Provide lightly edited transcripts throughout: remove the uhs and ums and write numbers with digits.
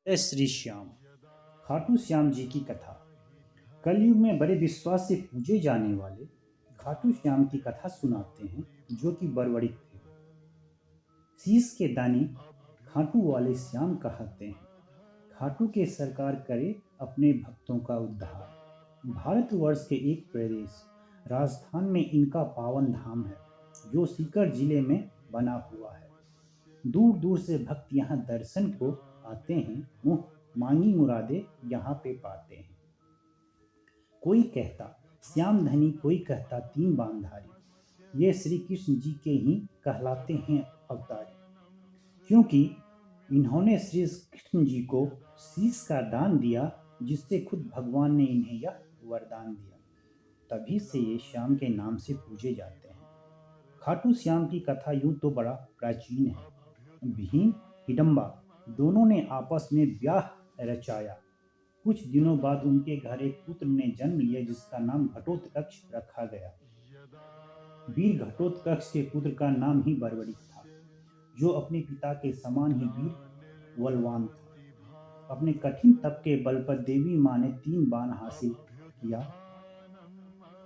जय श्री श्याम। खाटू श्याम जी की कथा। कलयुग में बड़े विश्वास से पूजे जाने वाले खाटू श्याम की कथा सुनाते हैं, जो कि बड़बड़िक थे। शीश के दानी खाटू वाले श्याम कहते हैं, खाटू के सरकार करे अपने भक्तों का उद्धार। भारतवर्ष के एक प्रदेश राजस्थान में इनका पावन धाम है, जो सीकर जिले में बना हुआ है। दूर दूर से भक्त यहाँ दर्शन को आते हैं, मुँह मांगी मुरादे यहाँ पे पाते हैं। कोई कहता श्याम धनी, कोई कहता तीन बांधारी। ये श्री कृष्ण जी के ही कहलाते हैं अवतारी, क्योंकि इन्होंने श्री कृष्ण जी को शीश का दान दिया, जिससे खुद भगवान ने इन्हें यह वरदान दिया। तभी से ये श्याम के नाम से पूजे जाते हैं। खाटू श्याम की कथा यूं तो बड़ा प्राचीन है। भीम हिडम्बा दोनों ने आपस में ब्याह रचाया। कुछ दिनों बाद उनके घर एक पुत्र ने जन्म लिया, जिसका नाम घटोत्कच रखा गया। वीर घटोत्कच के पुत्र का नाम ही बर्बरिक था, जो अपने पिता के समान ही वीर बलवान था। अपने कठिन तप के बल पर देवी माँ ने 3 बाण हासिल किया।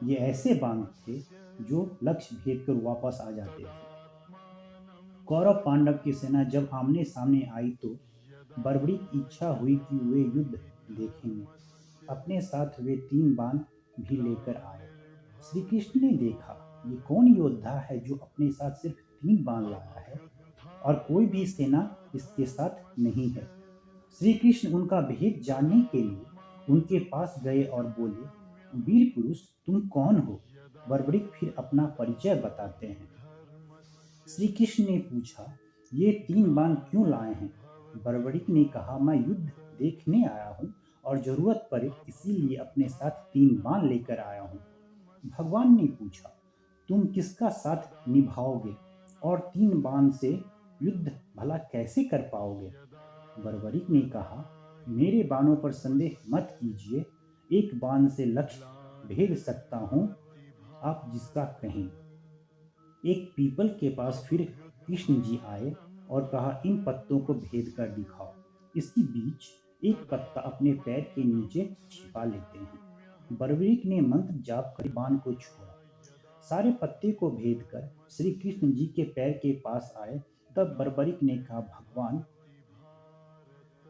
ये ऐसे बाण थे जो लक्ष्य भेद कर वापस आ जाते थे। कौरव पांडव की सेना जब आमने सामने आई तो बर्बरिक की इच्छा हुई कि वे युद्ध देखेंगे। अपने साथ वे 3 बाण भी लेकर आए। श्री कृष्ण ने देखा, ये कौन योद्धा है जो अपने साथ सिर्फ 3 बाण लाया है और कोई भी सेना इसके साथ नहीं है। श्री कृष्ण उनका भेद जानने के लिए उनके पास गए और बोले, वीर पुरुष, तुम कौन हो? बर्बरिक फिर अपना परिचय बताते हैं। श्री कृष्ण ने पूछा, ये 3 बाण क्यों लाए हैं? बर्बरिक ने कहा, मैं युद्ध देखने आया हूँ और जरूरत पड़े इसीलिए अपने साथ 3 बाण लेकर आया हूँ। भगवान ने पूछा, तुम किसका साथ निभाओगे और 3 बाण से युद्ध भला कैसे कर पाओगे? बर्बरिक ने कहा, मेरे बाणों पर संदेह मत कीजिए, एक बाण से लक्ष्य भेद सकता हूँ, आप जिसका कहें। एक पीपल के पास फिर कृष्ण जी आए और कहा, इन पत्तों को भेद कर दिखाओ। इसके बीच एक पत्ता अपने पैर के नीचे छिपा लेते हैं। बर्बरिक ने मंत्र जाप कर बाण को छोड़ा। सारे पत्ते को भेद कर श्री कृष्ण जी के पैर के पास आए। तब बर्बरिक ने कहा, भगवान,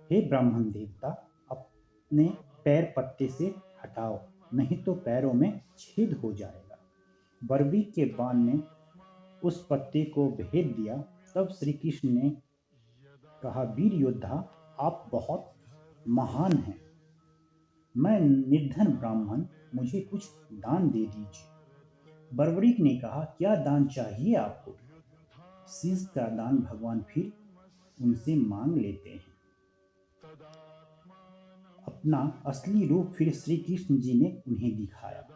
हे ब्राह्मण देवता, अपने पैर पत्ते से हटाओ, नहीं तो पैरों में छेद हो जाएगा। बर्बरिक के बाण ने उस पत्ते को भेद दिया। तब श्री कृष्ण ने कहा, वीर योद्धा, आप बहुत महान हैं। मैं निर्धन ब्राह्मण, मुझे कुछ दान दे दीजिए। बर्बरिक ने कहा, क्या दान चाहिए आपको? शीश का दान भगवान फिर उनसे मांग लेते हैं। अपना असली रूप फिर श्री कृष्ण जी ने उन्हें दिखाया।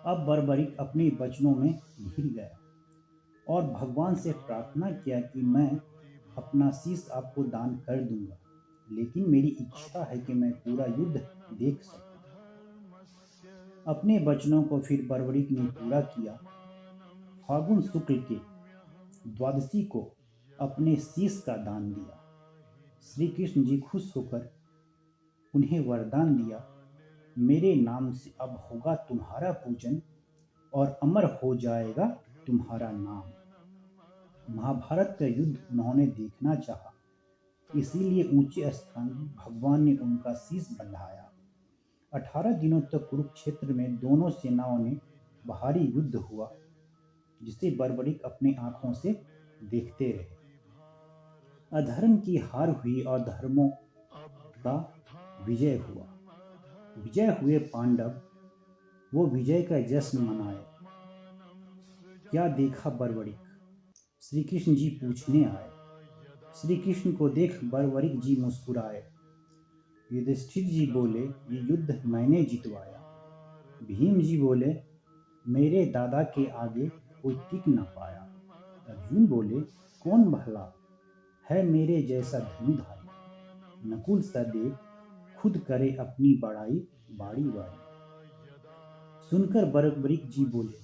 अब बर्बरिक अपने वचनों में घिर गया और भगवान से प्रार्थना किया कि मैं अपना शीश आपको दान कर दूंगा, लेकिन मेरी इच्छा है कि मैं पूरा युद्ध देख सकूं। अपने वचनों को फिर बर्बरिक ने पूरा किया। फागुन शुक्ल के द्वादशी को अपने शीश का दान दिया। श्री कृष्ण जी खुश होकर उन्हें वरदान दिया, मेरे नाम से अब होगा तुम्हारा पूजन और अमर हो जाएगा तुम्हारा नाम। महाभारत का युद्ध उन्होंने देखना चाहा, इसीलिए ऊंचे स्थान भगवान ने उनका शीश बंधाया। 18 दिनों तक कुरुक्षेत्र में दोनों सेनाओं ने भारी युद्ध हुआ, जिसे बर्बरिक अपने आंखों से देखते रहे। अधर्म की हार हुई और धर्मों का विजय हुआ। विजय हुए पांडव वो विजय का जश्न मनाए। क्या देखा बर्बरिक? श्री कृष्ण जी पूछने आए। श्री कृष्ण को देख बर्बरिक जी मुस्कुराए। युधिष्ठिर जी बोले, ये युद्ध मैंने जितवाया। भीम जी बोले, मेरे दादा के आगे कोई टिक न पाया। अर्जुन बोले, कौन भला है मेरे जैसा धनुधारी। नकुल सहदेव खुद करे अपनी बड़ाई बारी बारी। सुनकर बर्बरिक जी बोले,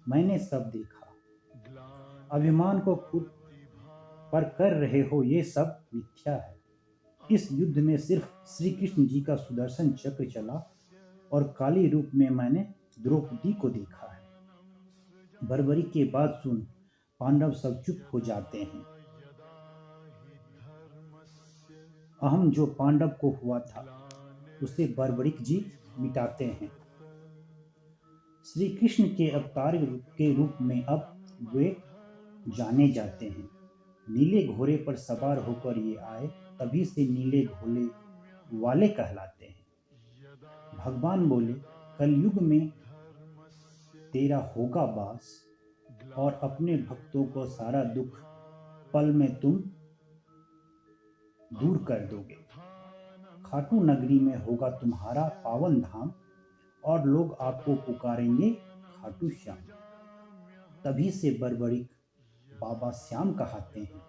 मैंने सब देखा। अभिमान को खुद पर कर रहे हो, ये सब मिथ्या है। इस युद्ध में सिर्फ श्री कृष्ण जी का सुदर्शन चक्र चला और काली रूप में मैंने द्रौपदी को देखा है। बर्बरी के बाद सुन पांडव सब चुप हो जाते हैं। अहम जो पांडव को हुआ था उसे बर्बरिक जी मिटाते हैं। श्री कृष्ण के अवतार के रूप में अब वे जाने जाते हैं। नीले घोड़े पर सवार होकर ये आए, तभी से नीले घोड़े वाले कहलाते हैं। भगवान बोले, कलयुग में तेरा होगा वास और अपने भक्तों को सारा दुख पल में तुम दूर कर दोगे। खाटू नगरी में होगा तुम्हारा पावन धाम और लोग आपको पुकारेंगे खाटू श्याम। तभी से बर्बरिक बाबा श्याम कहाते हैं।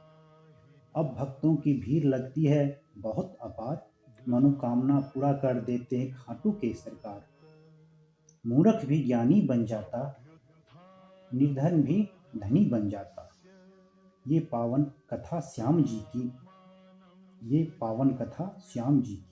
अब भक्तों की भीड़ लगती है बहुत अपार, मनोकामना पूरा कर देते हैं खाटू के सरकार। मूर्ख भी ज्ञानी बन जाता, निर्धन भी धनी बन जाता। ये पावन कथा श्याम जी की